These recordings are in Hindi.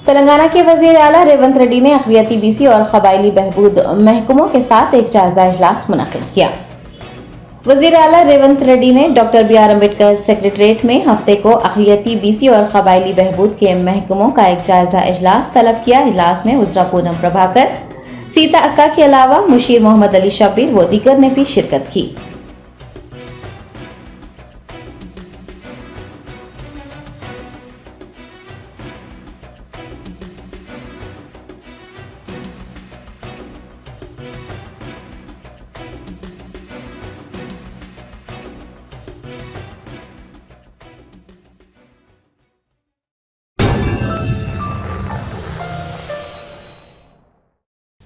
तेलंगाना के वजीर आला रेवंत रेड्डी ने अक़लियती बीसी और कबायली बहबूद महकमों के साथ एक जायजा इजलास मुनक़िद किया। वजीर आला रेवंत रेड्डी ने डॉक्टर बी.आर. अम्बेडकर सेक्रेटरीट में हफ्ते को अक़लियती बीसी और कबायली बहबूद के महकमों का एक जायजा इजलास तलब किया। इजलास में उज़रा पूनम प्रभाकर, सीता अक्का के अलावा मुशीर मोहम्मद अली शब्बीर व दीगर ने भी शिरकत की।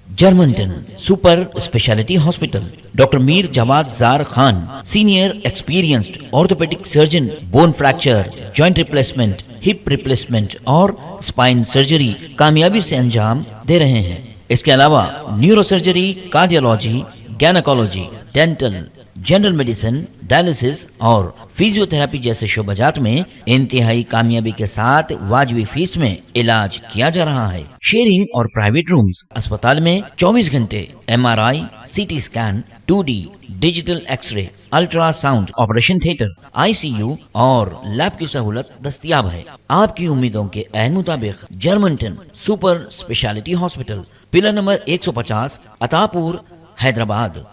Germanten super speciality hospital, doctor Mir Jawad Zar Khan, senior experienced orthopaedic surgeon, bone fracture, joint replacement, hip replacement और स्पाइन सर्जरी कामयाबी से अंजाम दे रहे हैं। इसके अलावा neuro surgery, cardiology, gynaecology, dental, general medicine, dialysis और फिजियोथेरेपी जैसे शोबाजात में इंतहाई कामयाबी के साथ वाजिबी फीस में इलाज किया जा रहा है। शेयरिंग और प्राइवेट रूम्स, अस्पताल में 24 घंटे MRI, CT scan, 2D digital x-ray, ultrasound, operation theatre, ICU और लैब की सहूलत दस्तयाब है। आपकी उम्मीदों के ऐन मुताबिक Germanten super speciality hospital, pillar number 150, Attapur, Hyderabad.